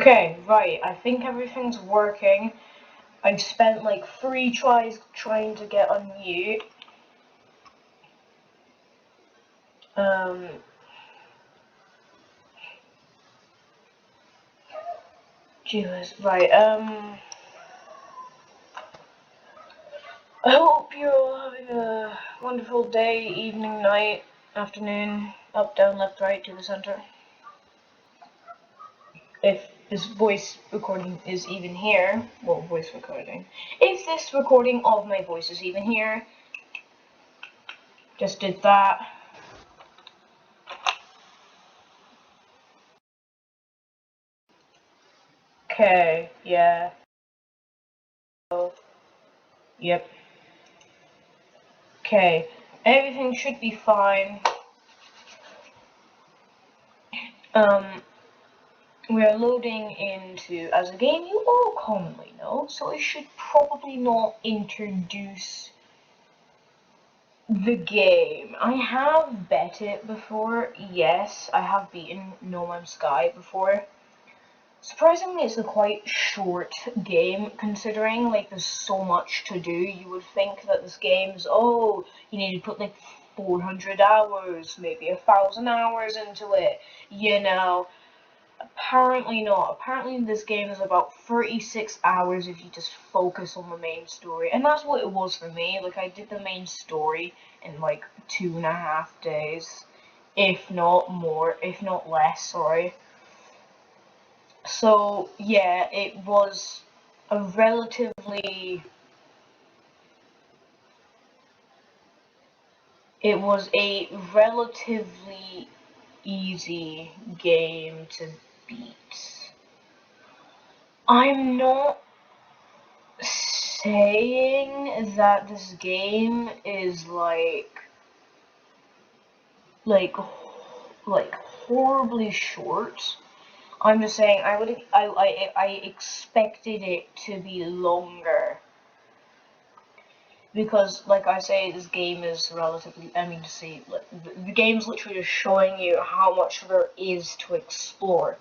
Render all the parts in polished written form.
Okay, right, I think everything's working. I've spent like 3 tries trying to get on mute. Jesus, right, I hope you're all having a wonderful day, evening, night, afternoon, up, down, left, right, to the center. If this voice recording is even here, well, voice recording. If this recording of my voice is even here, just did that. Okay, yeah. Yep. Okay, everything should be fine. Um, we're loading into as a game you all commonly know, so I should probably not introduce the game. I have bet it before, yes, I have beaten No Man's Sky before. Surprisingly, it's a quite short game, considering like there's so much to do. You would think that this game's, oh, you need to put like 400 hours, maybe 1,000 hours into it, you know. Apparently not. Apparently this game is about 36 hours if you just focus on the main story. And that's what it was for me. Like, I did the main story in like 2.5 days. If not more, if not less, sorry. So yeah, a relatively it was a relatively easy game to beat. I'm not saying that this game is like like horribly short. I'm just saying I expected it to be longer. Because, like I say, this game is relatively. I mean, to see, the game's literally just showing you how much there is to explore.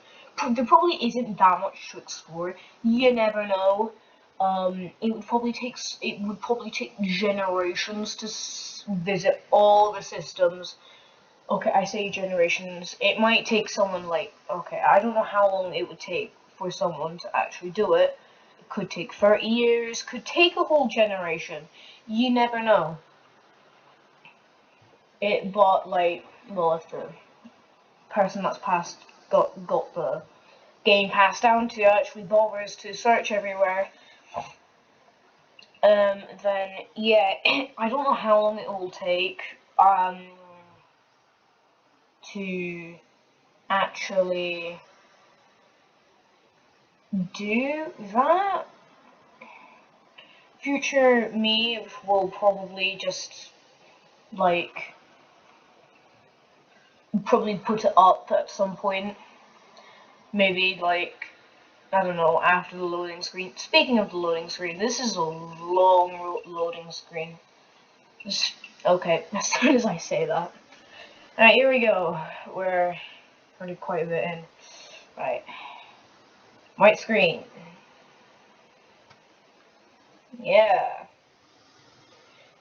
There probably isn't that much to explore. You never know. It would probably take generations to visit all the systems. Okay, I say generations. It might take someone like, okay, I don't know how long it would take for someone to actually do it. It could take 30 years, could take a whole generation. You never know. But like, well, if the person that's passed got the game passed down to actually bothers to search everywhere, then yeah, I don't know how long it will take, to actually do that. Future me will probably just like probably put it up at some point. Maybe like I don't know after the loading screen. Speaking of the loading screen, this is a long loading screen. Just, okay, as soon as I say that. Alright, here we go. We're already quite a bit in. Right. White screen. Yeah.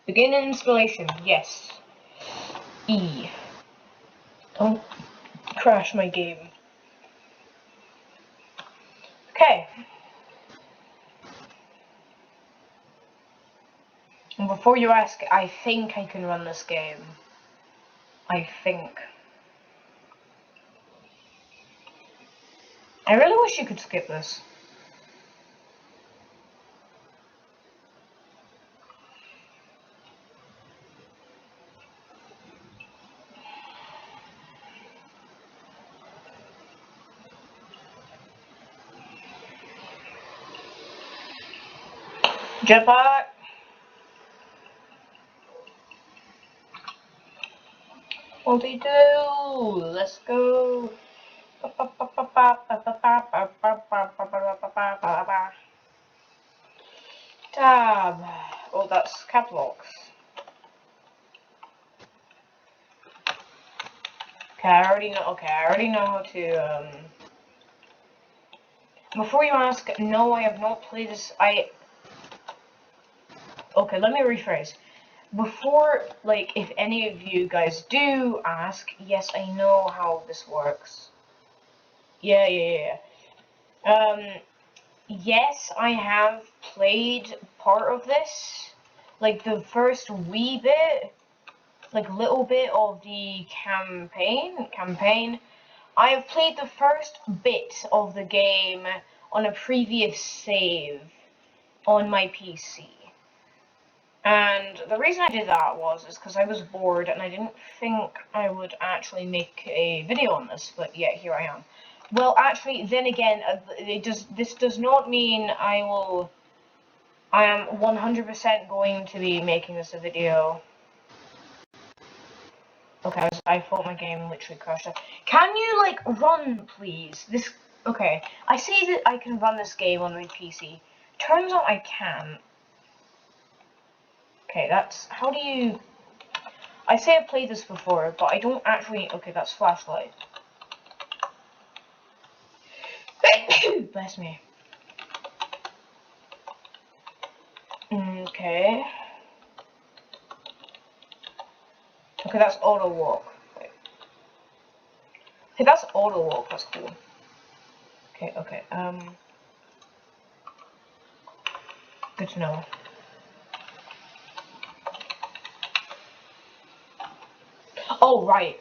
Begin installation. Yes. E. Don't crash my game. Okay. And before you ask, I think I can run this game. I think. I really wish you could skip this. Jetpack! Multi-tool! Let's go! Tab! Oh, that's cap locks. Okay, I already know how to, Before you ask, no, I have not played this. Okay, let me rephrase. Before, like, if any of you guys do ask, yes, I know how this works. Yeah. Yes, I have played part of this. Like, the first wee bit, like, little bit of the campaign. I have played the first bit of the game on a previous save on my PC. And the reason I did that was because I was bored and I didn't think I would actually make a video on this, but yeah, here I am. Well, actually, then again, this does not mean I am 100% going to be making this a video. Okay, I thought my game literally crashed. Can you, like, run, please? Okay, I see that I can run this game on my PC. Turns out I can. Okay, how do you... I say I've played this before, but I don't actually... Okay, that's flashlight. Bless me. Okay. Okay, that's auto walk. Wait. Okay, that's auto walk. That's cool. Okay. Good to know. Oh, right.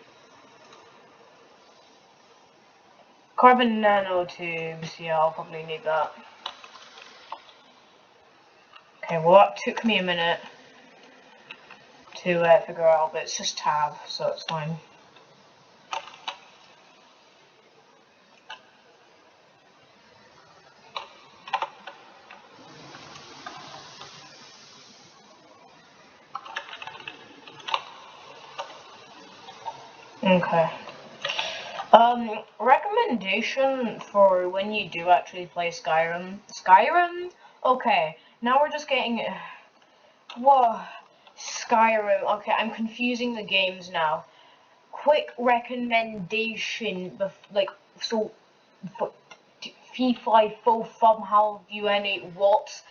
Carbon nanotubes. Yeah, I'll probably need that. Okay, well, that took me a minute to figure out, but it's just tab, so it's fine. Okay. Recommendation for when you do actually play Skyrim. Skyrim? Okay, now we're just getting... Whoa. Skyrim. Okay, I'm confusing the games now. Quick recommendation, like, so... Fee, fi, fo, fum, how, un, what?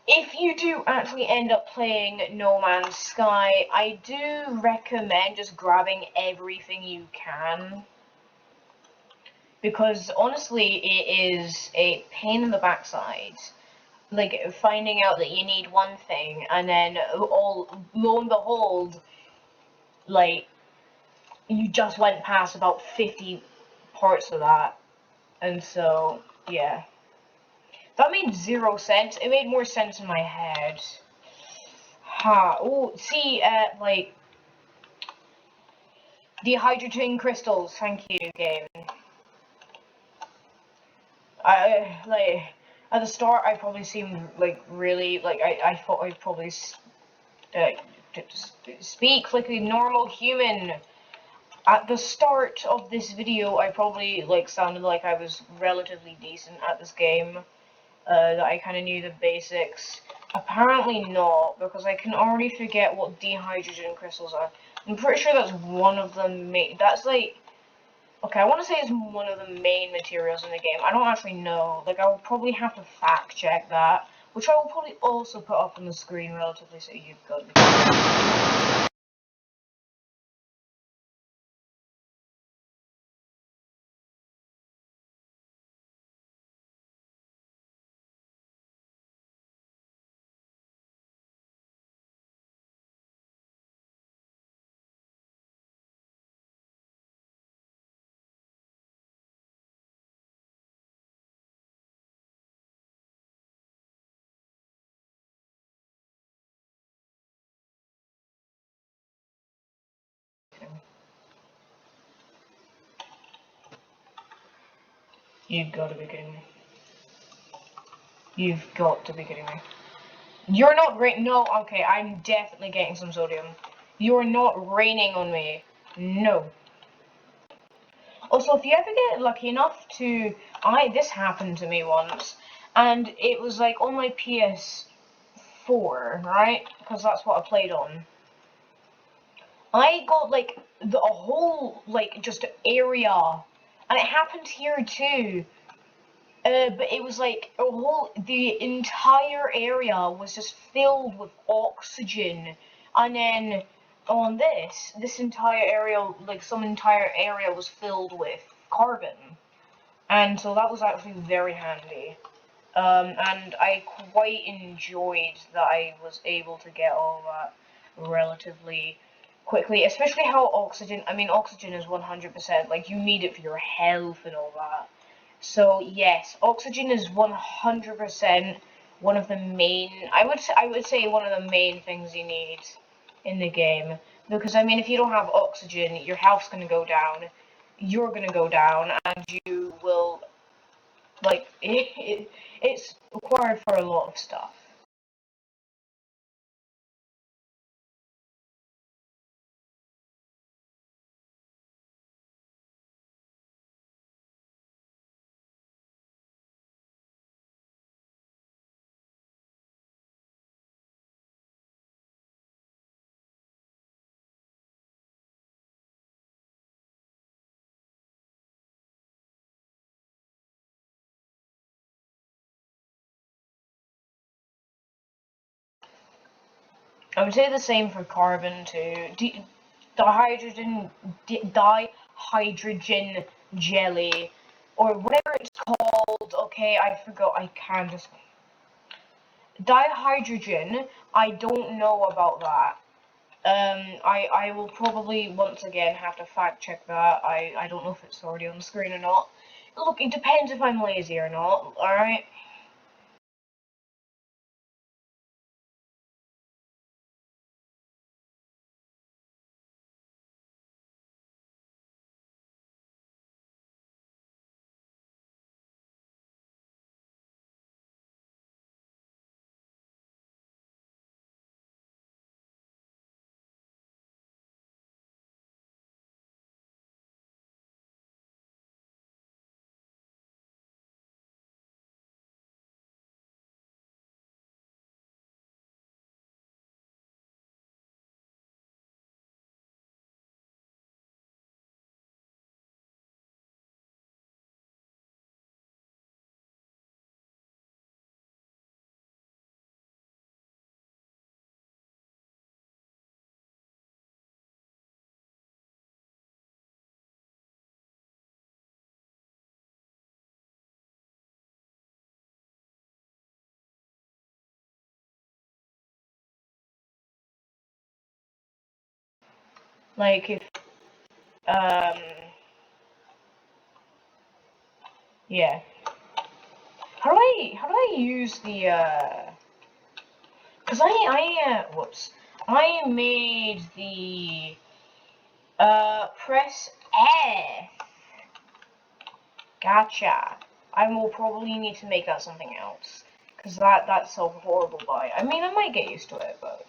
If you do actually end up playing No Man's Sky, I do recommend just grabbing everything you can. Because honestly, it is a pain in the backside. Like, finding out that you need one thing, and then lo and behold, like, you just went past about 50 parts of that. And so, yeah. That made 0 sense. It made more sense in my head. Ha. Oh, see, like, the hydrogen crystals. Thank you, game. Like, at the start, I probably seemed, like, really, like, I thought I'd probably, speak like a normal human. At the start of this video, I probably, like, sounded like I was relatively decent at this game. That I kind of knew the basics. Apparently not, because I can already forget what dehydrogen crystals are. I'm pretty sure that's one of the that's like... Okay, I want to say it's one of the main materials in the game. I don't actually know. Like, I will probably have to fact check that, which I will probably also put up on the screen relatively so you've got it. You've got to be kidding me. You've got to be kidding me. You're not no, okay, I'm definitely getting some sodium. You're not raining on me. No. Also, if you ever get lucky enough to... this happened to me once, and it was, like, on my PS4, right? Because that's what I played on. I got, like, a whole, like, just area, and it happened here, too. But it was like the entire area was just filled with oxygen, and then on this entire area, like some entire area was filled with carbon, and so that was actually very handy. And I quite enjoyed that I was able to get all that relatively quickly, especially how oxygen, I mean, oxygen is 100%, like, you need it for your health and all that. So, yes, oxygen is 100% one of the main, I would say one of the main things you need in the game. Because, I mean, if you don't have oxygen, your health's gonna go down, you're gonna go down, and you will like it's required for a lot of stuff. I would say the same for carbon too. Dihydrogen, dihydrogen jelly, or whatever it's called. Okay, I forgot. I can just dihydrogen. I don't know about that. I will probably once again have to fact check that. I don't know if it's already on the screen or not. Look, it depends if I'm lazy or not. All right. Like if um yeah. How do I use the cuz whoops. I made the press A. Gotcha. I will probably need to make that something else cuz that's so horrible by. I mean, I might get used to it, but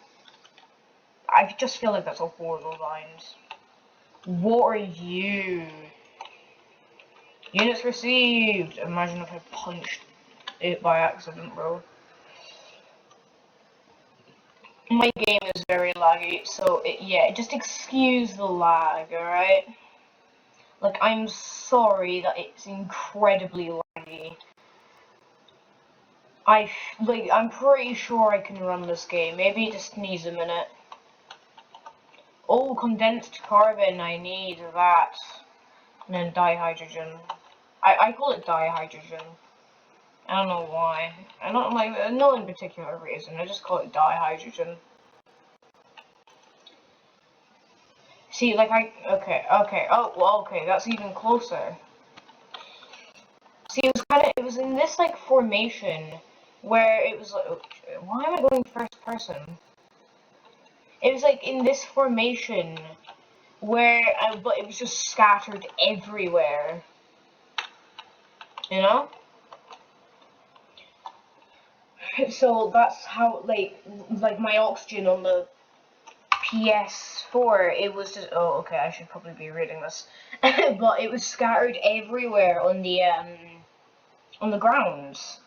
I just feel like that's a horrible bind. What are you? Units received. Imagine if I punched it by accident, bro. My game is very laggy, so yeah, just excuse the lag, alright? Like, I'm sorry that it's incredibly laggy. I'm pretty sure I can run this game. Maybe it just needs a minute. Oh, condensed carbon, I need that. And then dihydrogen. I call it dihydrogen. I don't know why. I don't like, no in particular reason, I just call it dihydrogen. See, like okay, oh, well, okay, that's even closer. See, it was in this, like, formation, where it was like, why am I going first person? It was, like, in this formation, where, but it was just scattered everywhere, you know? So that's how, like my oxygen on the PS4, it was just, oh, okay, I should probably be reading this, but it was scattered everywhere on the grounds,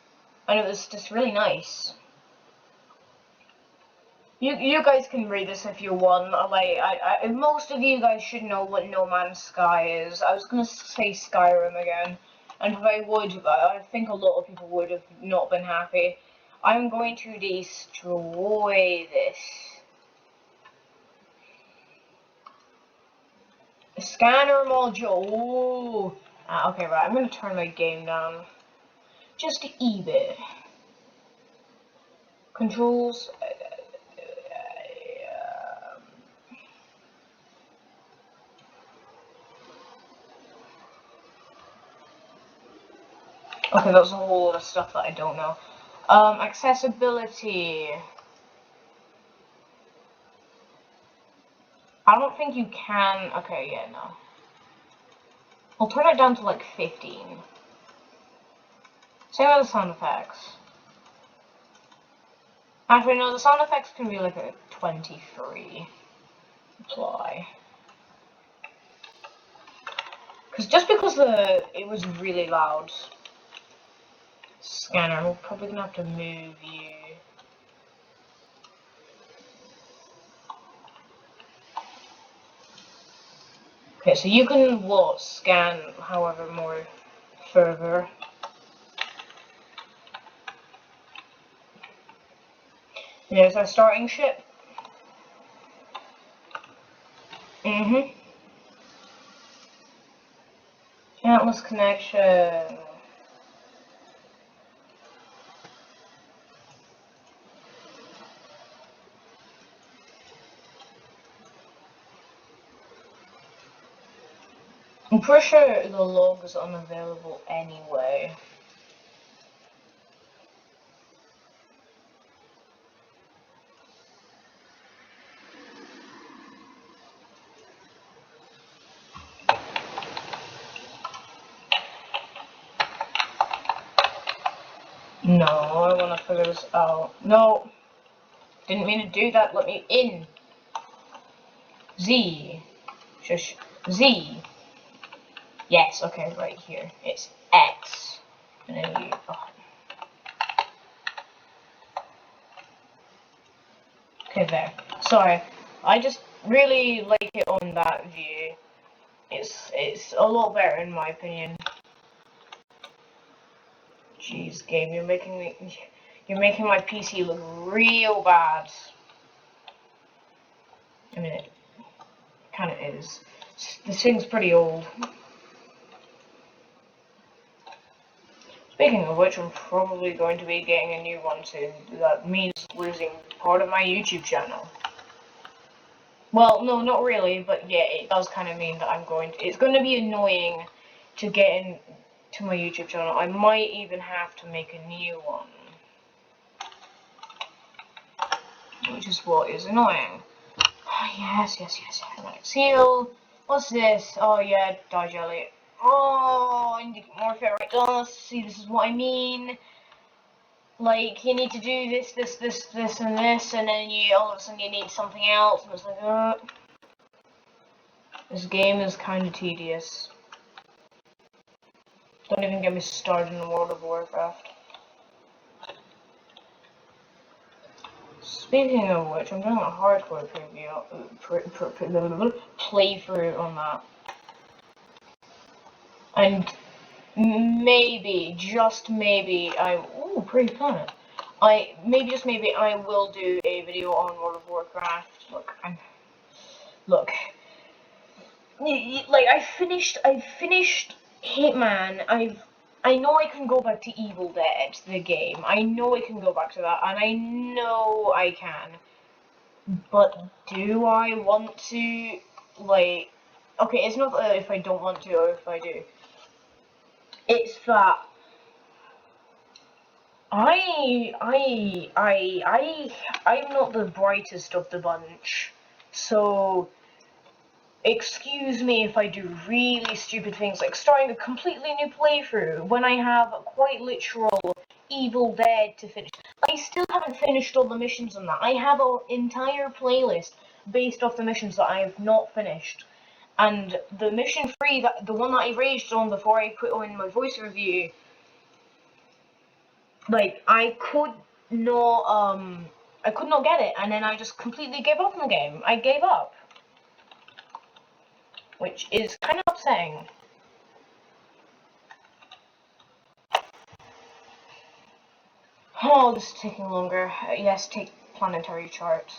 and it was just really nice. You guys can read this if you want. Like, most of you guys should know what No Man's Sky is. I was gonna say Skyrim again, and if I would, I think a lot of people would have not been happy. I'm going to destroy this. Scanner module. Okay, right. I'm gonna turn my game down just a bit. Controls. Okay, that's a whole lot of stuff that I don't know. Accessibility. I don't think you can. Okay, yeah, no. I'll turn it down to like 15. Same with the sound effects. Actually, no, the sound effects can be like a 23. Apply. Just because it was really loud. Scanner, we're probably gonna have to move you. Okay, so you can scan however more further. There's our starting ship. Atlas connection. I'm pretty sure the log is unavailable anyway. No, I want to figure this out. No! Didn't mean to do that. Let me in. Z. Shush. Z. Yes, okay, right here. It's X. And then you... Oh. Okay, there. Sorry. I just really like it on that view. It's a lot better in my opinion. Jeez, game, you're making my PC look real bad. I mean, it kind of is. This thing's pretty old. Speaking of which, I'm probably going to be getting a new one soon. That means losing part of my YouTube channel. Well, no, not really, but yeah, it does kind of mean that it's going to be annoying to get into my YouTube channel. I might even have to make a new one. Which is what is annoying. Oh, yes. Right. Seal. What's this? Oh, yeah, dye jelly. Oh, I need to get more ferrite dust. See, this is what I mean. Like, you need to do this, and this, and then all of a sudden you need something else, and it's like, This game is kind of tedious. Don't even get me started in World of Warcraft. Speaking of which, I'm doing a hardcore playthrough on that. And maybe, just maybe, pretty planet. Just maybe I will do a video on World of Warcraft. Look, like I finished Hitman. I know I can go back to Evil Dead, the game. I know I can go back to that, and I know I can. But do I want to? Like, okay, it's not that if I don't want to or if I do. It's that I'm not the brightest of the bunch, so excuse me if I do really stupid things like starting a completely new playthrough when I have quite literal Evil Dead to finish. I still haven't finished all the missions on that. I have an entire playlist based off the missions that I have not finished. And the mission 3, the one that I raged on before I put on my voice review, like I could not get it, and then I just completely gave up on the game. I gave up, which is kind of upsetting. Oh, this is taking longer. Yes, take planetary chart.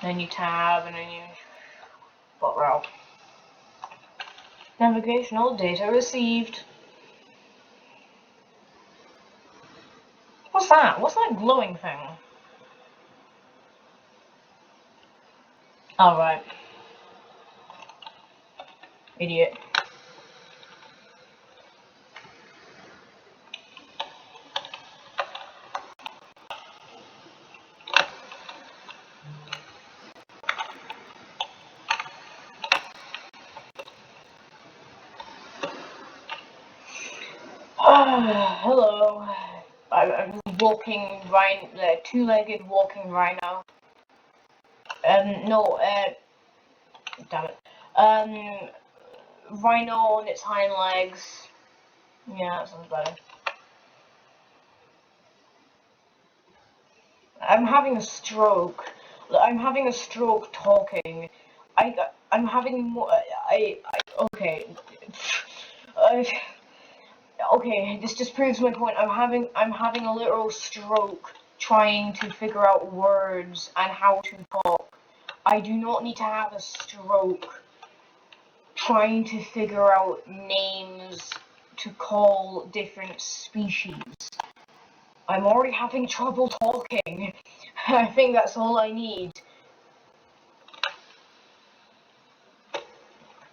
Then you tab, and then you bother out. Navigational data received. What's that? What's that glowing thing? Oh, right. Idiot. Hello. I'm walking two-legged walking rhino. No, damn it. Rhino on its hind legs. Yeah, that sounds better. I'm having a stroke. I'm having a stroke talking. I'm having more. Okay. Okay, this just proves my point. I'm having a literal stroke trying to figure out words and how to talk. I do not need to have a stroke trying to figure out names to call different species. I'm already having trouble talking. I think that's all I need.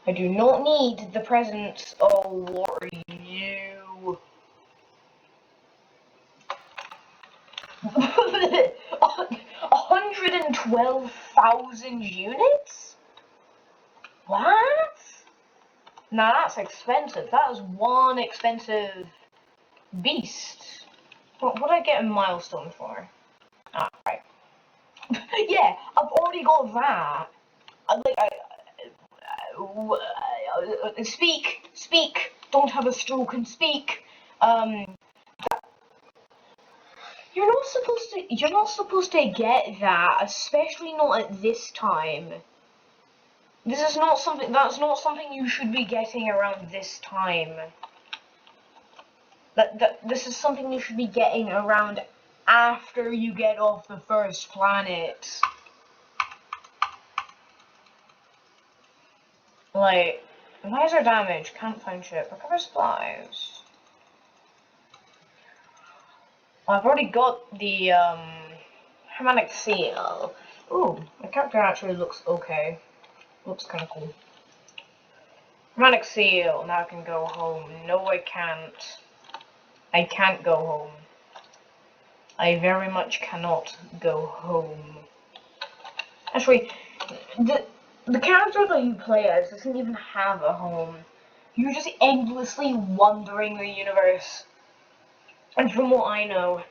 I do not need the presence. Oh, what are you? 112,000 units? What? Nah, that's expensive. That is one expensive beast. What did I get a milestone for? Ah, right. Yeah, I've already got that. Speak. Don't have a stroke and speak. You're not supposed to get that, especially not at this time. That's not something you should be getting around this time. This is something you should be getting around after you get off the first planet. Like, laser damage, can't find shit, recover supplies. Well, I've already got the, Hermetic Seal. Ooh, my character actually looks okay. Looks kinda cool. Hermetic Seal, now I can go home. No, I can't. I can't go home. I very much cannot go home. Actually, the character that you play as doesn't even have a home. You're just endlessly wandering the universe. And from what I know,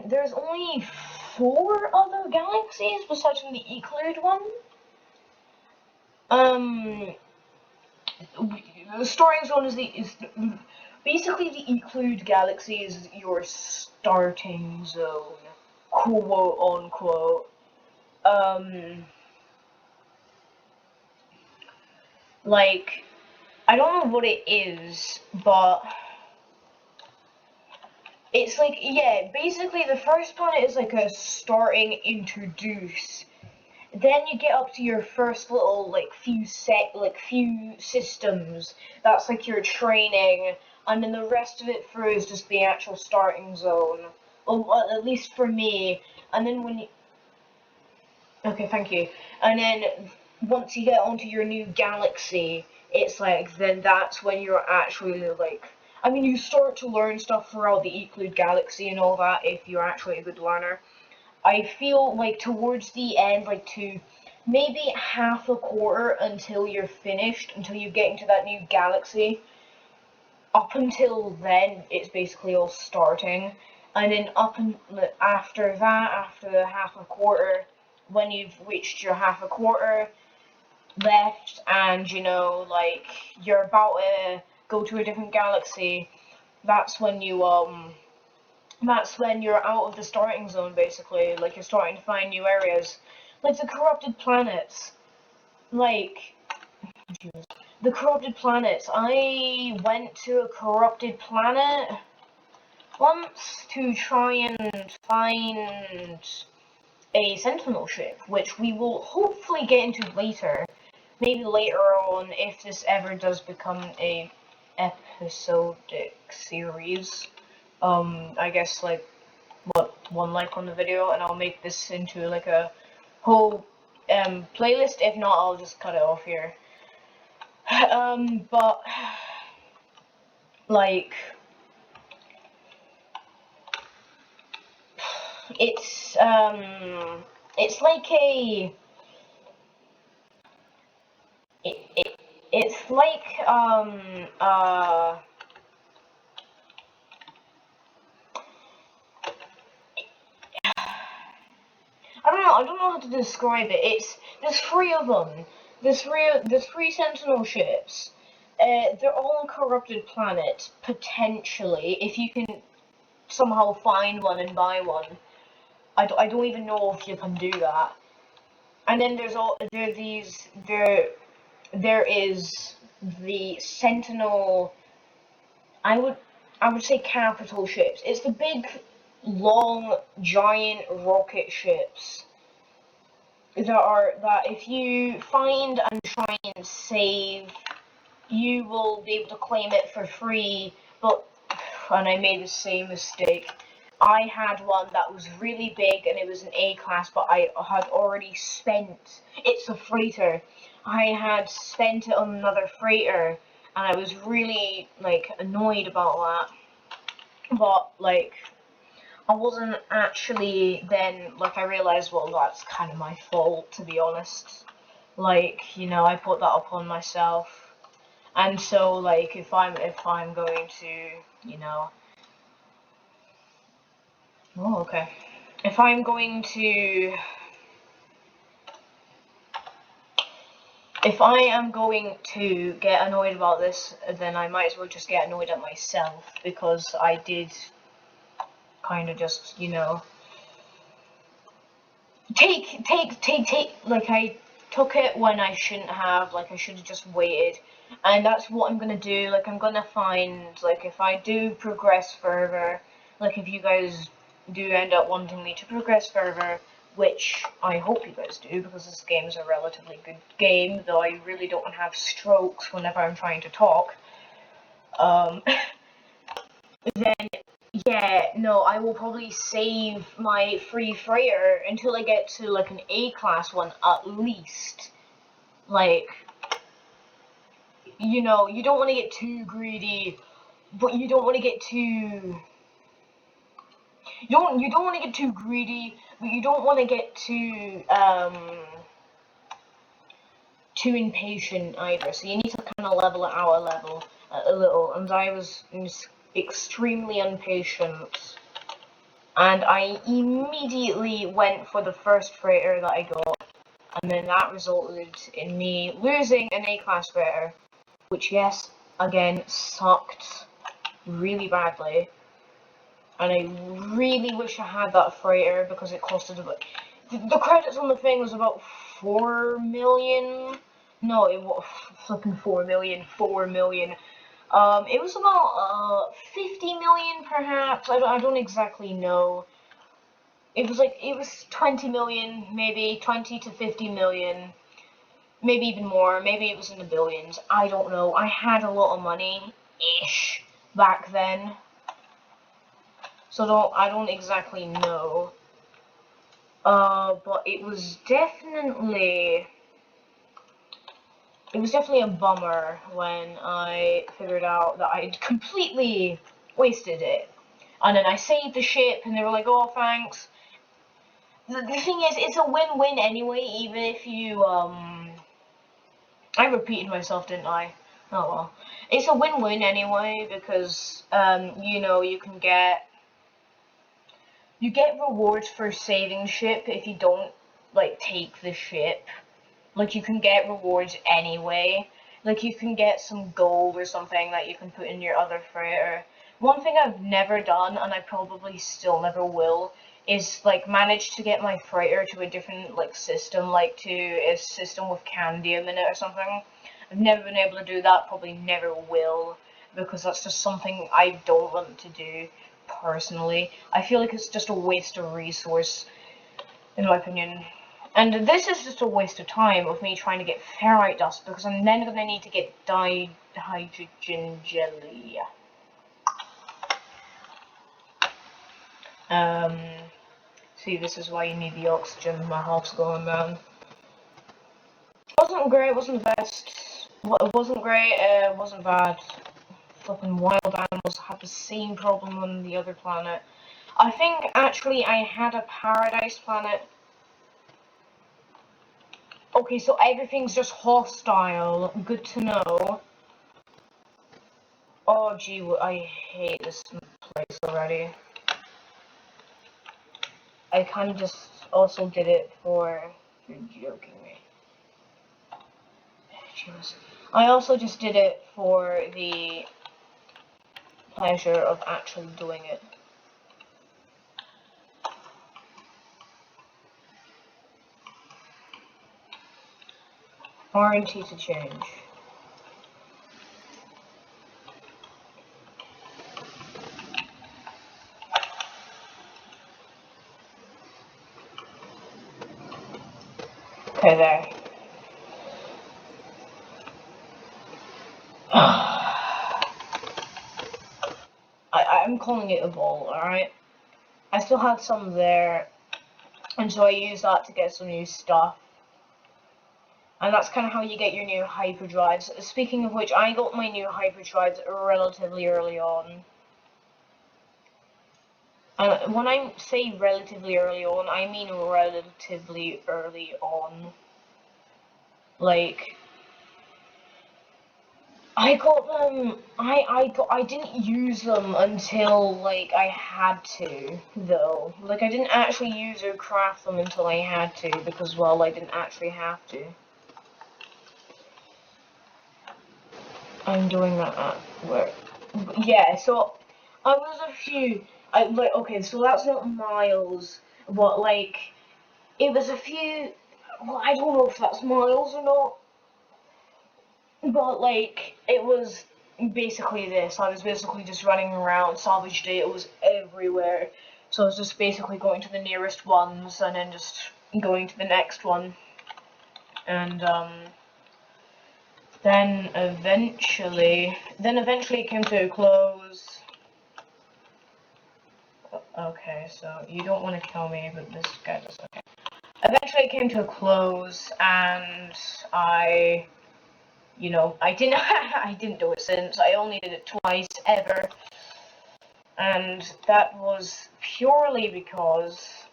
there's only 4 other galaxies besides from the Euclid one. The starting zone is basically the Euclid galaxy is your starting zone, quote unquote. Like, I don't know what it is, but it's like, yeah, basically the first planet is like a starting introduce. Then you get up to your first little few systems. That's like your training, and then the rest of it through is just the actual starting zone. Well, at least for me. And then when you, okay, thank you. And then once you get onto your new galaxy, it's like then that's when you're actually like. I mean, you start to learn stuff throughout the Euclid galaxy and all that if you're actually a good learner. I feel like towards the end, like to maybe half a quarter until you're finished, until you get into that new galaxy. Up until then, it's basically all starting, and then after that, after the half a quarter, when you've reached your half a quarter left, and you're about to go to a different galaxy, that's when you're out of the starting zone, basically. Like, you're starting to find new areas. Like the corrupted planets. Like, the corrupted planets. I went to a corrupted planet once to try and find a Sentinel ship, which we will hopefully get into later. Maybe later on, if this ever does become a episodic series. I guess like one like on the video, and I'll make this into like a whole playlist. If not, I'll just cut it off here. But like it's like a it's like I don't know how to describe it. There's three of them. There's three Sentinel ships. They're all on corrupted planets, potentially, if you can somehow find one and buy one. I don't even know if you can do that. And then there is the Sentinel, I would say capital ships. It's the big, long, giant rocket ships that if you find and try and save, you will be able to claim it for free. But, and I made the same mistake, I had one that was really big and it was an A-class, but I had already spent, it's a freighter, I had spent it on another freighter, and I was really, like, annoyed about that. But, like, I wasn't actually then, like, I realized, well, that's kind of my fault, to be honest. Like, you know, I put that upon myself. And so, like, if I'm going to, you know... Oh, okay. If I'm going to... If I am going to get annoyed about this, then I might as well just get annoyed at myself, because I did kind of just, you know... like, I took it when I shouldn't have, like, I should have just waited. And that's what I'm gonna do, like, I'm gonna find, like, if I do progress further, like, if you guys do end up wanting me to progress further, which I hope you guys do, because this game is a relatively good game, though I really don't have strokes whenever I'm trying to talk, then, yeah, no, I will probably save my free freighter until I get to, like, an A-class one, at least. Like, you know, you don't want to get too greedy, but you don't want to get too... You don't want to get too greedy, but you don't want to get too impatient either. So you need to kind of level it out a little. And I was extremely impatient, and I immediately went for the first freighter that I got, and then that resulted in me losing an A-class freighter, which, yes, again, sucked really badly. And I really wish I had that freighter, because it costed about... The credits on the thing was about 4 million. No, it was flipping 4 million. 4 million. It was about 50 million, perhaps. I don't exactly know. It was 20 million, maybe 20 to 50 million, maybe even more. Maybe it was in the billions. I don't know. I had a lot of money-ish back then. So I don't exactly know. But it was definitely a bummer when I figured out that I'd completely wasted it. And then I saved the ship, and they were like, oh, thanks. The thing is, it's a win-win anyway, even if you, I repeated myself, didn't I? Oh well. It's a win-win anyway, because, you know, you get rewards for saving the ship if you don't, like, take the ship. Like, you can get rewards anyway. Like, you can get some gold or something that you can put in your other freighter. One thing I've never done, and I probably still never will, is, like, manage to get my freighter to a different, like, system, like, to a system with Candium in it or something. I've never been able to do that, probably never will, because that's just something I don't want to do personally. I feel like it's just a waste of resource, in my opinion. And this is just a waste of time of me trying to get ferrite dust, because I'm then going to need to get dyed hydrogen jelly. See, this is why you need the oxygen. My health's going down. Wasn't great, wasn't the best. It wasn't great, it wasn't bad. Flipping wild animals have the same problem on the other planet. I think, actually, I had a paradise planet. Okay, so everything's just hostile. Good to know. Oh, gee, I hate this place already. I kind of just also did it for... You're joking me. Jeez. I also just did it for the pleasure of actually doing it. Warranty to change. Okay, there. I'm calling it a ball, alright? I still had some there, and so I used that to get some new stuff. And that's kind of how you get your new hyperdrives. Speaking of which, I got my new hyperdrives relatively early on. And when I say relatively early on, I mean relatively early on. Like, I got them, I didn't use them until, like, I had to, though. Like, I didn't actually use or craft them until I had to, because, well, I didn't actually have to. I'm doing that at work. Yeah, so, I was a few, okay, so that's not miles, but, like, it was a few, well, I don't know if that's miles or not. But, like, it was basically this. I was basically just running around. Salvage Day, it was everywhere. So I was just basically going to the nearest ones and then just going to the next one. And, then eventually it came to a close. Okay, so you don't want to kill me, but this guy does. Okay. Eventually it came to a close, and you know, I didn't do it since. I only did it twice ever, and that was purely because,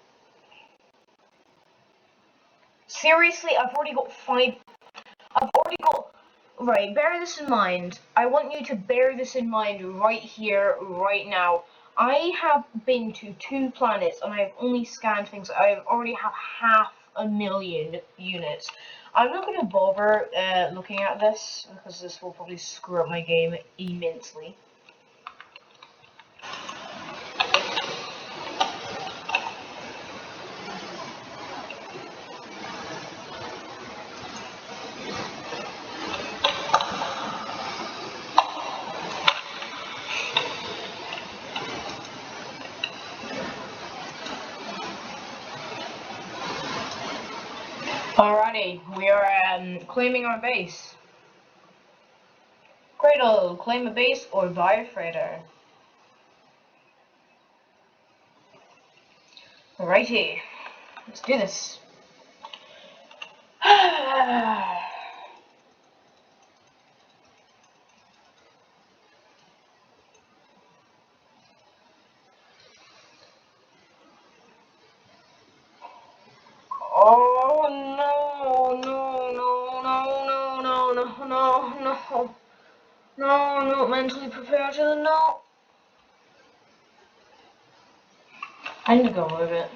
seriously, I've already got right, bear this in mind. I want you to bear this in mind right here, right now. I have been to 2 planets, and I've only scanned things. I already have 500,000 units. I'm not going to bother looking at this, because this will probably screw up my game immensely. Alrighty, we are claiming our base. Cradle, claim a base or buy a freighter. Alrighty, let's do this. Oh no, no, no, no, no, no, no, no, no, I'm not mentally prepared to no. I need to go with it.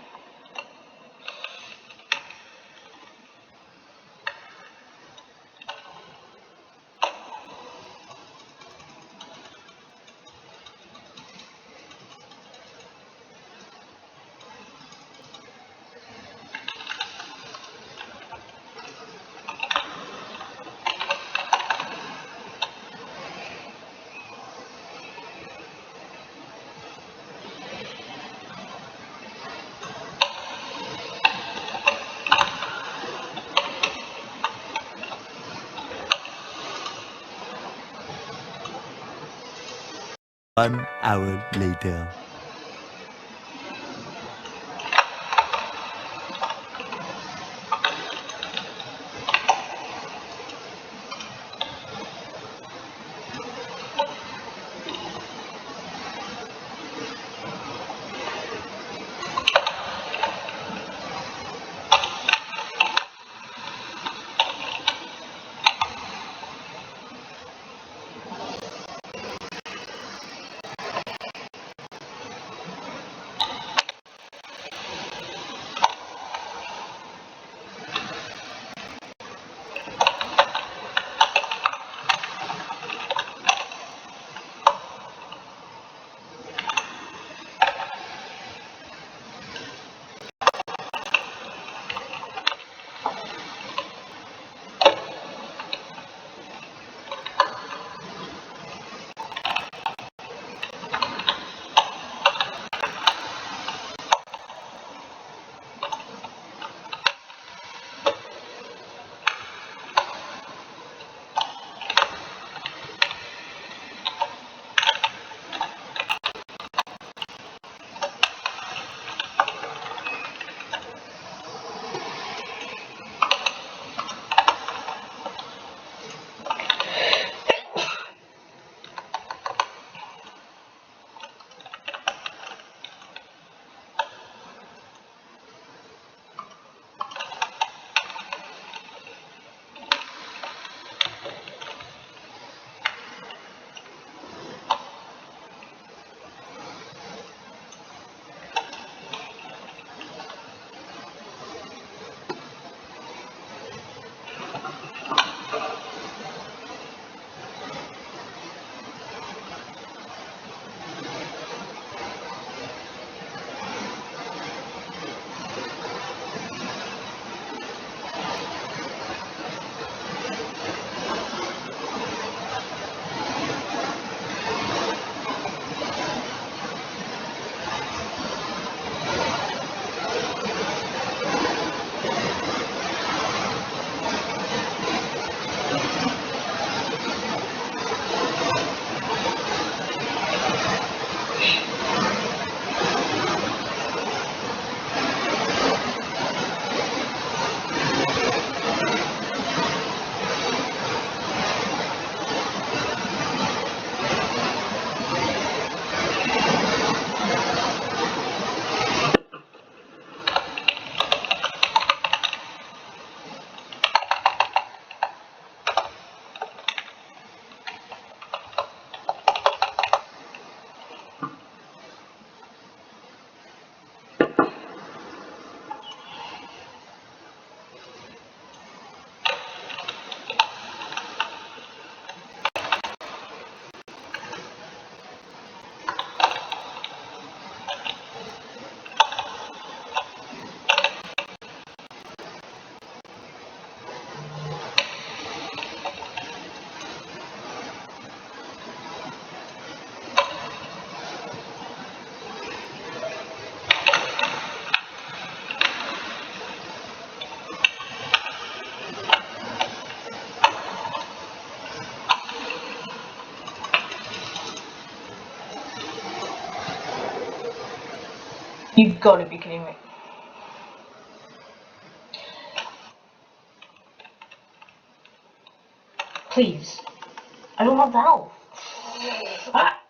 1 hour later. You've got to be kidding me. Please. I don't have the health. Ah.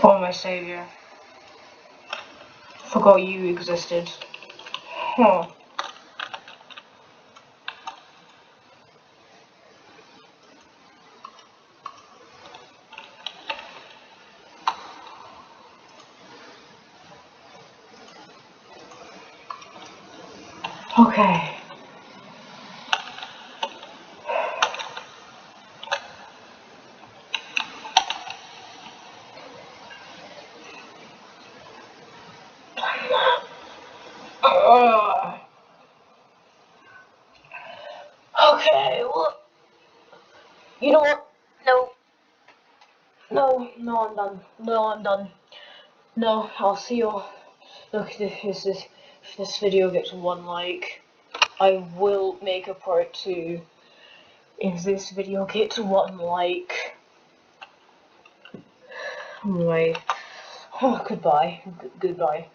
Oh my savior. Forgot you existed. Huh. Okay. Okay, well, you know what? No, I'm done. No, I'm done. No, I'll see you. Look, if this video gets 1 like, I will make a part 2. If this video gets 1 like, right. Oh, goodbye. Goodbye.